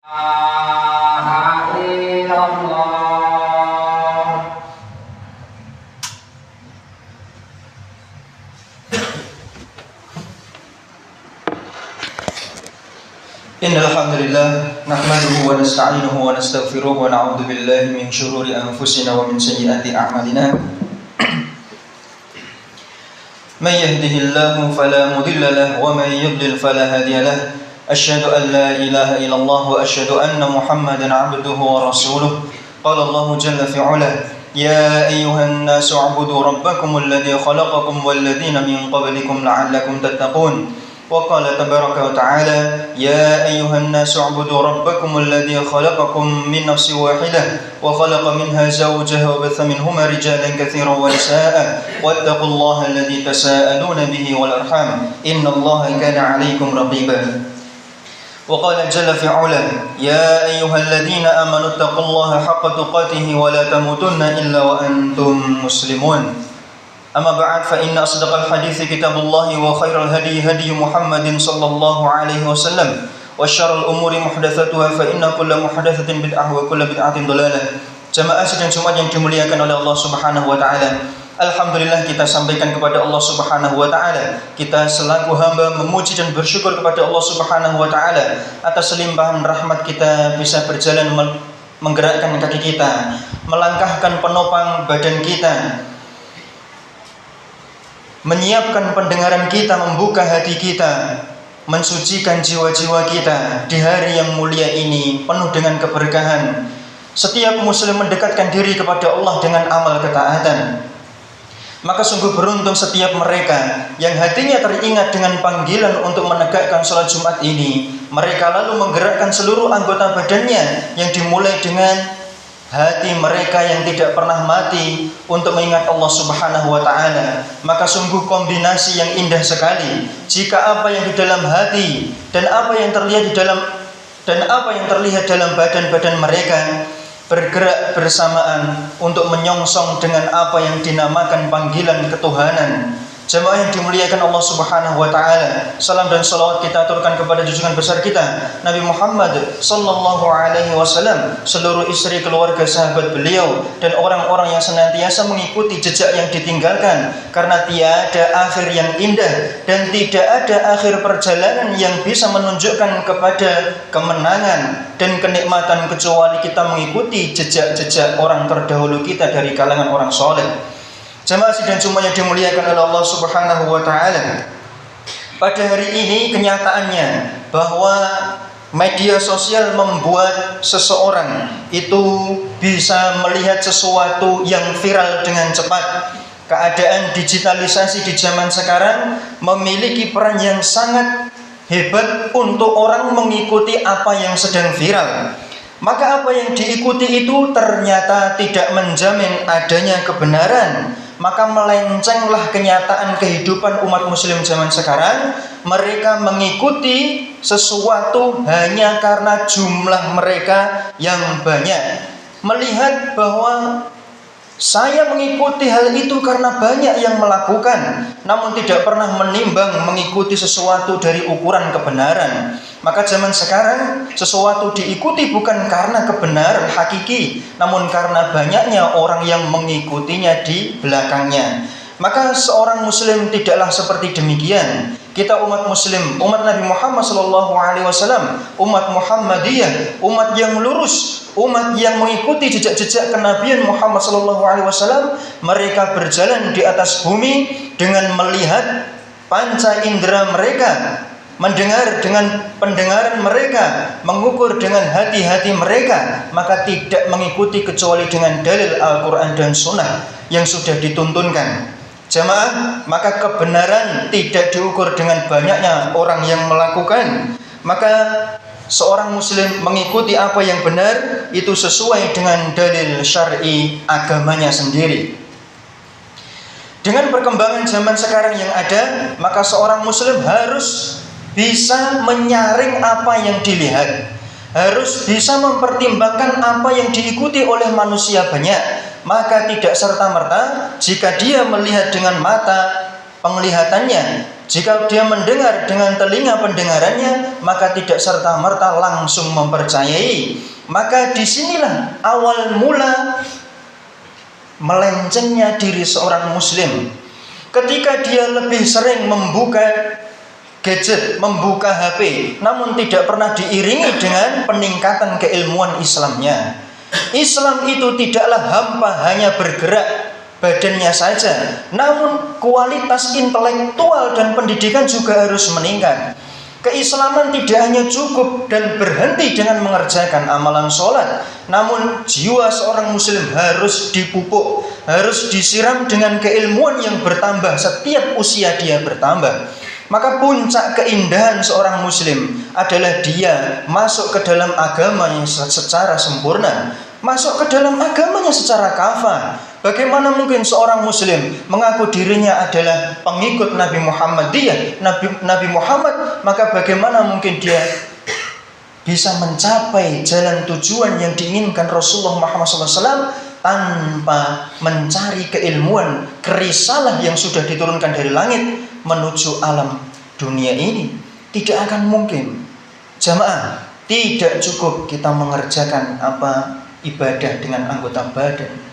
Innal hamdalillah nahmaduhu wa nasta'inuhu wa nastaghfiruh wa na'udzu billahi min shururi anfusina wa min sayyiati a'malina. Man yahdihillahu fala mudilla lahu wa man yudlil fala hadiya lahu. Asyhadu an la ilaha illallah wa asyhadu anna Muhammadan 'abduhu wa rasuluh. Qala Allah jalla fi 'ula, ya ayyuhan nasu 'ubudu rabbakumul ladzi khalaqakum wal ladzina min qablikum la'allakum tattaqun. وقال تبارك وتعالى يا أيها الناس اعبدوا ربكم الذي خلقكم من نفس واحدة وخلق منها زوجها وبث منهما رجالا كثيرا ونساء واتقوا الله الذي تساءلون به والأرحام إن الله كان عليكم رقيبا. وقال جل في علا يا أيها الذين آمنوا اتقوا الله حق تقاته ولا تموتن إلا وأنتم مسلمون. أما بعد فإن أصدق الحديث كتاب الله وخير الهدي هدي محمد صلى الله عليه وسلم وشر الأمور محدثاتها فإن كل محدثة بدعة وكل بدعة ضلالة. Jamaah sidang Jumat yang dimuliakan oleh Allah Subhanahu wa taala. Alhamdulillah kita sampaikan kepada Allah Subhanahu wa taala. Kita selaku hamba memuji dan bersyukur kepada Allah Subhanahu wa taala atas limpahan rahmat kita bisa berjalan menggerakkan kaki kita, melangkahkan penopang badan kita, menyiapkan pendengaran kita, membuka hati kita, mensucikan jiwa-jiwa kita di hari yang mulia ini penuh dengan keberkahan. Setiap muslim mendekatkan diri kepada Allah dengan amal ketaatan. Maka sungguh beruntung setiap mereka yang hatinya teringat dengan panggilan untuk menegakkan sholat Jumat ini. Mereka lalu menggerakkan seluruh anggota badannya yang dimulai dengan hati mereka yang tidak pernah mati untuk mengingat Allah Subhanahu wa taala. Maka sungguh kombinasi yang indah sekali jika apa yang di dalam hati dan apa yang terlihat dalam badan-badan mereka bergerak bersamaan untuk menyongsong dengan apa yang dinamakan panggilan ketuhanan. Jemaah yang dimuliakan Allah Subhanahu wa taala, salam dan salawat kita aturkan kepada junjungan besar kita Nabi Muhammad sallallahu alaihi wasallam, seluruh istri, keluarga, sahabat beliau dan orang-orang yang senantiasa mengikuti jejak yang ditinggalkan, karena tiada akhir yang indah dan tidak ada akhir perjalanan yang bisa menunjukkan kepada kemenangan dan kenikmatan kecuali kita mengikuti jejak-jejak orang terdahulu kita dari kalangan orang soleh. Jemaah sidang Jumat yang dimuliakan oleh Allah Subhanahu wa taala. Pada hari ini kenyataannya bahwa media sosial membuat seseorang itu bisa melihat sesuatu yang viral dengan cepat. Keadaan digitalisasi di zaman sekarang memiliki peran yang sangat hebat untuk orang mengikuti apa yang sedang viral. Maka apa yang diikuti itu ternyata tidak menjamin adanya kebenaran. Maka melencenglah kenyataan kehidupan umat muslim zaman sekarang. Mereka mengikuti sesuatu hanya karena jumlah mereka yang banyak. Melihat bahwa saya mengikuti hal itu karena banyak yang melakukan, namun tidak pernah menimbang mengikuti sesuatu dari ukuran kebenaran. Maka zaman sekarang sesuatu diikuti bukan karena kebenaran hakiki, namun karena banyaknya orang yang mengikutinya di belakangnya. Maka seorang muslim tidaklah seperti demikian. Kita umat muslim, umat Nabi Muhammad SAW, umat Muhammadiyah, umat yang lurus, umat yang mengikuti jejak-jejak kenabian Muhammad SAW. Mereka berjalan di atas bumi dengan melihat panca indera mereka, mendengar dengan pendengaran mereka, mengukur dengan hati-hati mereka, maka tidak mengikuti kecuali dengan dalil Al-Quran dan Sunnah yang sudah dituntunkan. Jamaah, maka kebenaran tidak diukur dengan banyaknya orang yang melakukan. Maka seorang muslim mengikuti apa yang benar itu sesuai dengan dalil syar'i agamanya sendiri. Dengan perkembangan zaman sekarang yang ada, maka seorang muslim harus bisa menyaring apa yang dilihat, harus bisa mempertimbangkan apa yang diikuti oleh manusia banyak. Maka tidak serta-merta jika dia melihat dengan mata penglihatannya Jika dia mendengar dengan telinga pendengarannya, maka tidak serta-merta langsung mempercayai. Maka disinilah awal mula melencengnya diri seorang muslim. Ketika dia lebih sering membuka gadget, membuka HP, namun tidak pernah diiringi dengan peningkatan keilmuan Islamnya. Islam itu tidaklah hampa hanya bergerak badannya saja, namun kualitas intelektual dan pendidikan juga harus meningkat. Keislaman tidak hanya cukup dan berhenti dengan mengerjakan amalan sholat, namun jiwa seorang muslim harus dipupuk, harus disiram dengan keilmuan yang bertambah setiap usia dia bertambah. Maka puncak keindahan seorang muslim adalah dia masuk ke dalam agamanya secara sempurna, masuk ke dalam agamanya secara kafah. Bagaimana mungkin seorang muslim mengaku dirinya adalah pengikut Nabi Muhammadiyah, Nabi Muhammad, maka bagaimana mungkin dia bisa mencapai jalan tujuan yang diinginkan Rasulullah Muhammad SAW tanpa mencari keilmuan, kerisalah yang sudah diturunkan dari langit menuju alam dunia ini? Tidak akan mungkin. Jamaah, tidak cukup kita mengerjakan ibadah dengan anggota badan.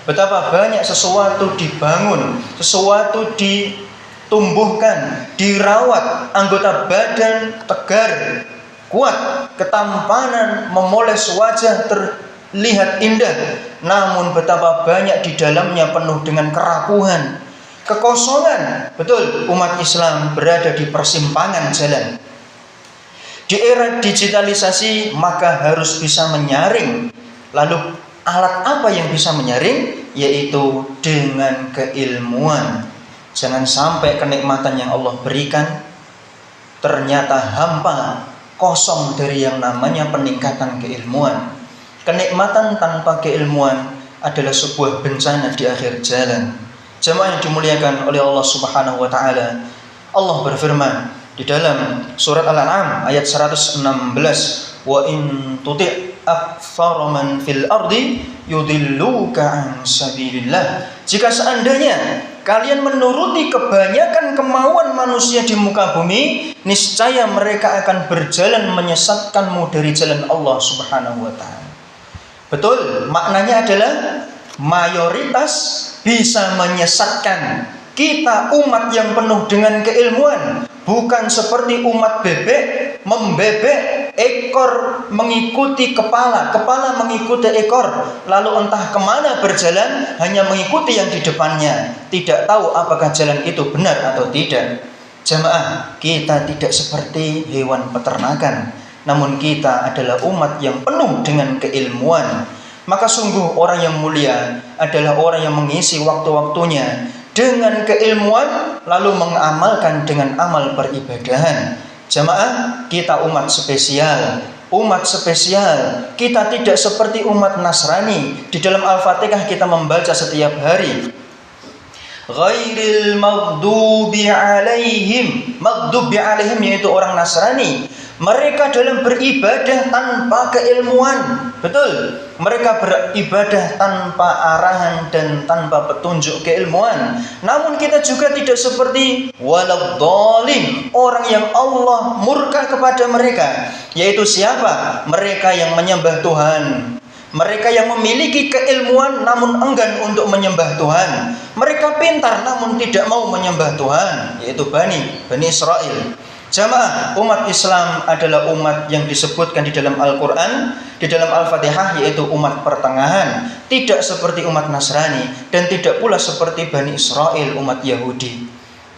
Betapa banyak sesuatu dibangun, sesuatu ditumbuhkan, dirawat, anggota badan tegar, kuat, ketampanan, memoles wajah terlihat indah, namun betapa banyak di dalamnya penuh dengan kerapuhan, kekosongan. Betul, umat Islam berada di persimpangan jalan. Di era digitalisasi maka harus bisa menyaring. Lalu alat apa yang bisa menyaring? Yaitu dengan keilmuan. Jangan sampai kenikmatan yang Allah berikan ternyata hampa, kosong dari yang namanya peningkatan keilmuan. Kenikmatan tanpa keilmuan adalah sebuah bencana di akhir jalan. Jemaah yang dimuliakan oleh Allah Subhanahu wa taala, Allah berfirman di dalam surat Al-An'am ayat 116, wa in tuti' aktsara man fil ardi yudilluka an sabilillah. Jika seandainya kalian menuruti kebanyakan kemauan manusia di muka bumi, niscaya mereka akan berjalan menyesatkanmu dari jalan Allah Subhanahu wa taala. Betul, maknanya adalah mayoritas bisa menyesatkan. Kita umat yang penuh dengan keilmuan, bukan seperti umat bebek membebek, ekor mengikuti kepala, kepala mengikuti ekor, lalu entah kemana berjalan, hanya mengikuti yang di depannya, tidak tahu apakah jalan itu benar atau tidak. Jemaah, kita tidak seperti hewan peternakan, namun kita adalah umat yang penuh dengan keilmuan. Maka sungguh orang yang mulia adalah orang yang mengisi waktu-waktunya dengan keilmuan, lalu mengamalkan dengan amal peribadahan. Jamaah, kita umat spesial. Umat spesial. Kita tidak seperti umat Nasrani. Di dalam Al-Fatihah kita membaca setiap hari, ghairil maghdubi alaihim. Maghdubi alaihim yaitu orang Nasrani. Mereka dalam beribadah tanpa keilmuan. Betul, mereka beribadah tanpa arahan dan tanpa petunjuk keilmuan. Namun kita juga tidak seperti waladhdallin, orang yang Allah murka kepada mereka. Yaitu siapa? Mereka yang menyembah Tuhan, mereka yang memiliki keilmuan namun enggan untuk menyembah Tuhan. Mereka pintar namun tidak mau menyembah Tuhan, yaitu Bani Israel. Jamaah, umat Islam adalah umat yang disebutkan di dalam Al-Quran, di dalam Al-Fatihah, yaitu umat pertengahan. Tidak seperti umat Nasrani dan tidak pula seperti Bani Israel, umat Yahudi.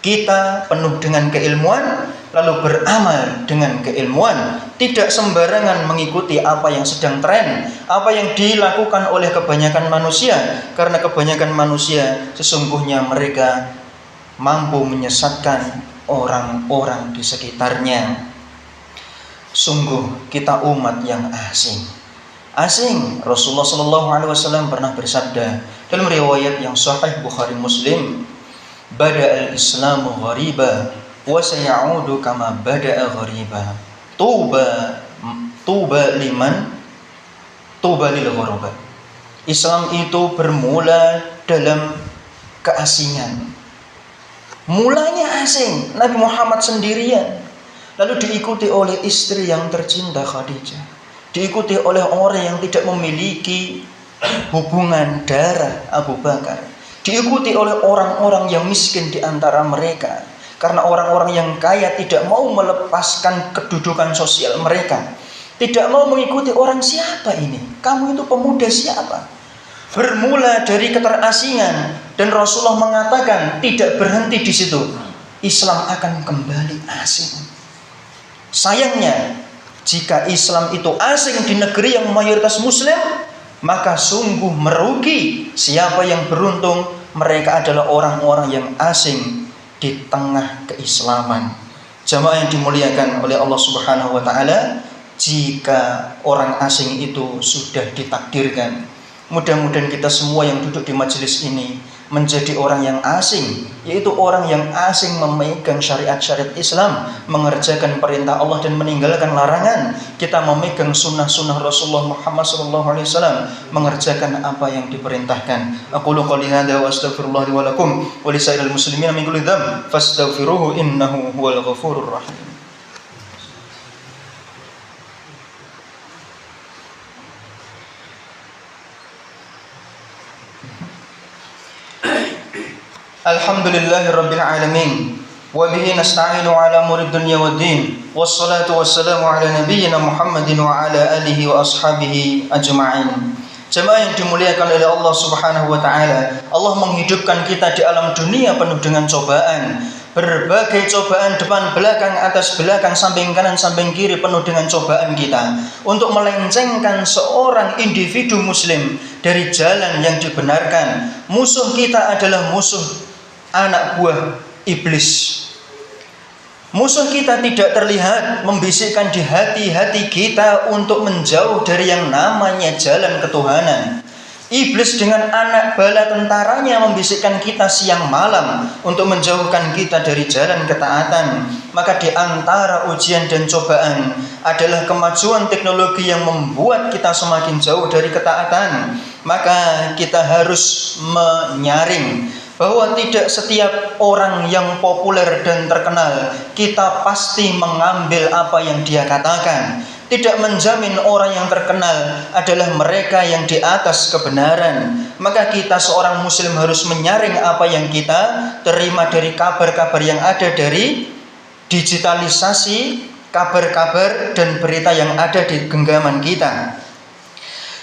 Kita penuh dengan keilmuan, lalu beramal dengan keilmuan. Tidak sembarangan mengikuti apa yang sedang tren, apa yang dilakukan oleh kebanyakan manusia. Karena kebanyakan manusia sesungguhnya mereka mampu menyesatkan orang-orang di sekitarnya. Sungguh kita umat yang asing. Rasulullah SAW pernah bersabda dalam riwayat yang sahih Bukhari Muslim, bada'al islamu ghariba wa sayaudu kama bada'a ghariba. Tuba lil ghuraba. Islam itu bermula dalam keasingan. Mulanya asing, Nabi Muhammad sendirian. Lalu diikuti oleh istri yang tercinta Khadijah. Diikuti oleh orang yang tidak memiliki hubungan darah, Abu Bakar. Diikuti oleh orang-orang yang miskin di antara mereka. Karena orang-orang yang kaya tidak mau melepaskan kedudukan sosial mereka. Tidak mau mengikuti orang siapa ini? Kamu itu pemuda siapa? Bermula dari keterasingan. Dan Rasulullah mengatakan tidak berhenti di situ. Islam akan kembali asing. Sayangnya, jika Islam itu asing di negeri yang mayoritas Muslim, maka sungguh merugi. Siapa yang beruntung, mereka adalah orang-orang yang asing di tengah keislaman. Jamaah yang dimuliakan oleh Allah Subhanahu wa taala, jika orang asing itu sudah ditakdirkan, mudah-mudahan kita semua yang duduk di majelis ini menjadi orang yang asing, yaitu orang yang asing memegang syariat-syariat Islam, mengerjakan perintah Allah dan meninggalkan larangan. Kita memegang sunnah-sunnah Rasulullah Muhammad SAW, mengerjakan apa yang diperintahkan. Aqulu qouli hadza wa astaghfirullah li wa lakum wa li sairil muslimin min kulli dzamb fastaghfiruhu innahu huwal ghafurur rahim. Alhamdulillahirabbil alamin wa bihi nasta'inu ala umuri dunya waddin wassalatu wassalamu ala nabiyyina Muhammadin wa ala alihi wa ashabihi ajma'in. Jemaah yang dimuliakan oleh Allah Subhanahu wa taala, Allah menghidupkan kita di alam dunia penuh dengan cobaan. Berbagai cobaan depan, belakang, atas, belakang, samping kanan, samping kiri penuh dengan cobaan kita untuk melencengkan seorang individu muslim dari jalan yang dibenarkan. Musuh kita adalah musuh anak buah iblis. Musuh kita tidak terlihat, membisikkan di hati-hati kita untuk menjauh dari yang namanya jalan ketuhanan. Iblis dengan anak bala tentaranya membisikkan kita siang malam untuk menjauhkan kita dari jalan ketaatan. Maka di antara ujian dan cobaan adalah kemajuan teknologi yang membuat kita semakin jauh dari ketaatan. Maka kita harus menyaring bahwa tidak setiap orang yang populer dan terkenal kita pasti mengambil apa yang dia katakan. Tidak menjamin orang yang terkenal adalah mereka yang di atas kebenaran. Maka kita seorang muslim harus menyaring apa yang kita terima dari kabar-kabar yang ada dari digitalisasi, kabar-kabar dan berita yang ada di genggaman kita.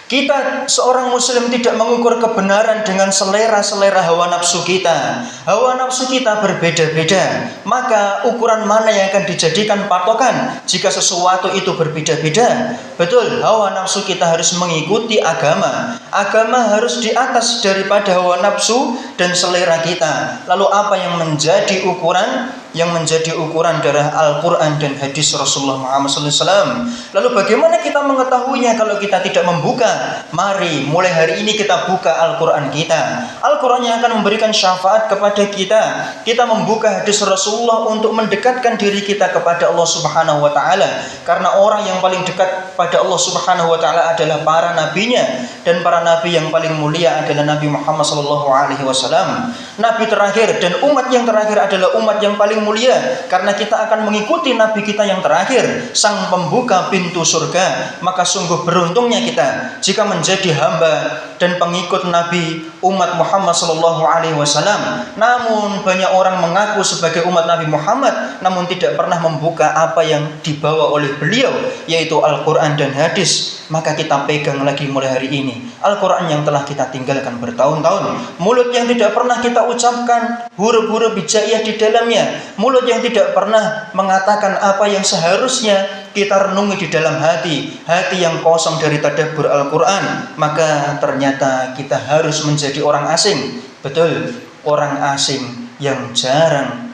Kita seorang muslim tidak mengukur kebenaran dengan selera-selera hawa nafsu kita. Hawa nafsu kita berbeda-beda. Maka ukuran mana yang akan dijadikan patokan jika sesuatu itu berbeda-beda? Betul, hawa nafsu kita harus mengikuti agama. Agama harus di atas daripada hawa nafsu dan selera kita. Lalu apa yang menjadi ukuran? Yang menjadi ukuran darah Al-Quran dan hadis Rasulullah Muhammad SAW. Lalu bagaimana kita mengetahuinya kalau kita tidak membuka? Mari mulai hari ini kita buka Al-Quran kita. Al-Quran yang akan memberikan syafaat kepada kita. Kita membuka hadis Rasulullah untuk mendekatkan diri kita kepada Allah Subhanahu wa taala. Karena orang yang paling dekat pada Allah Subhanahu wa taala adalah para nabinya, dan para nabi yang paling mulia adalah Nabi Muhammad SAW. Nabi terakhir dan umat yang terakhir adalah umat yang paling mulia, karena kita akan mengikuti nabi kita yang terakhir, sang pembuka pintu surga. Maka sungguh beruntungnya kita jika menjadi hamba dan pengikut nabi umat Muhammad SAW. Namun banyak orang mengaku sebagai umat Nabi Muhammad, namun tidak pernah membuka apa yang dibawa oleh beliau, yaitu Al-Quran dan hadis. Maka kita pegang lagi mulai hari ini Al-Quran yang telah kita tinggalkan bertahun-tahun, mulut yang tidak pernah kita ucapkan huruf-huruf hijaiyah di dalamnya, mulut yang tidak pernah mengatakan apa yang seharusnya kita renungi di dalam hati yang kosong dari tadabbur Al-Quran. Maka ternyata kita harus menjadi orang asing. Betul, orang asing yang jarang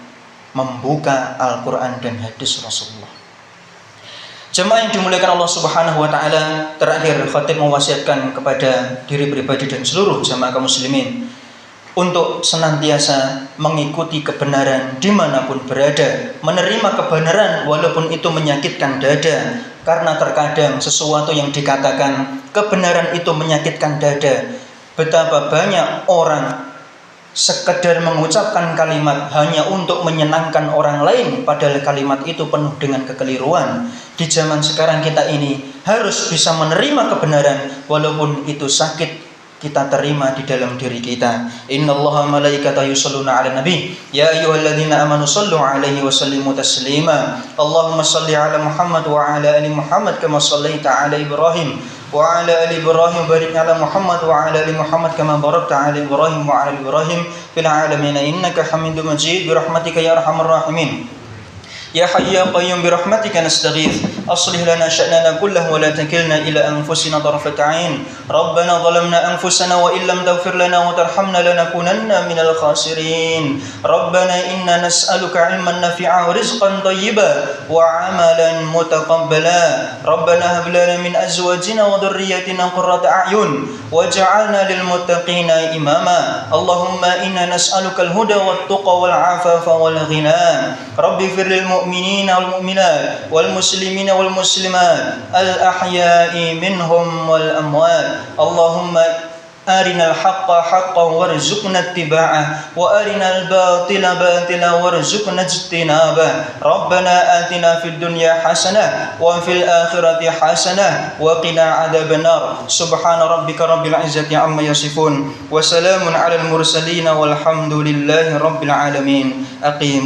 membuka Al-Quran dan hadis Rasulullah. Jemaah yang dimuliakan Allah Subhanahu wa taala, terakhir khatib mewasiatkan kepada diri pribadi dan seluruh jemaah kaum muslimin untuk senantiasa mengikuti kebenaran dimanapun berada, menerima kebenaran walaupun itu menyakitkan dada. Karena terkadang sesuatu yang dikatakan kebenaran itu menyakitkan dada. Betapa banyak orang sekedar mengucapkan kalimat hanya untuk menyenangkan orang lain, padahal kalimat itu penuh dengan kekeliruan. Di zaman sekarang kita ini harus bisa menerima kebenaran walaupun itu sakit, kita terima di dalam diri kita. Innallaha malaikatahu yusholluna 'alan nabi ya ayyuhalladzina amanu shallu 'alaihi wa sallimu taslima. Allahumma shalli 'ala Muhammad wa 'ala ali Muhammad kama shallaita 'ala Ibrahim wa 'ala ali Ibrahim barik 'ala Muhammad wa 'ala ali Muhammad kama barakta 'ala Ibrahim wa 'ala ali Ibrahim fil 'alamin innaka Hamidum Majid bi rahmatika ya arhamar rahimin. Ya Hayyu ya Qayyum bi rahmatika nastaghits aslih lana sya'nana kullahu wa la takilna ila anfusina tarfata 'ain. Rabbana zalamna anfusana wa illam taghfir lana wa tarhamna lanakunanna minal khasirin. Rabbana inna nas'aluka 'ilman nafi'a wa rizqan thayyiban wa 'amalan mutaqabbala. Rabbana hab lana min azwajina wa dhurriyyatina qurrata a'yun waj'alna lil muttaqina imama. Allahumma inna nas'aluka al-huda wat tuqa wal 'afafa wal ghina. Rabbi fir lil mu'minina wal mu'minat wal muslimina wal muslimat al ahya'i minhum wal amwat. Allahumma arinal haqqa haqqan warzuqna ittiba'ah wa arinal batila batila warzuqna ijtinabah. Rabbana atina fid dunya hasanah wa fil akhirati hasanah wa qina adzabannar. Subhana rabbika rabbil izzati amma yasifun wa salamun alal mursalin walhamdulillahi rabbil alamin. Aqim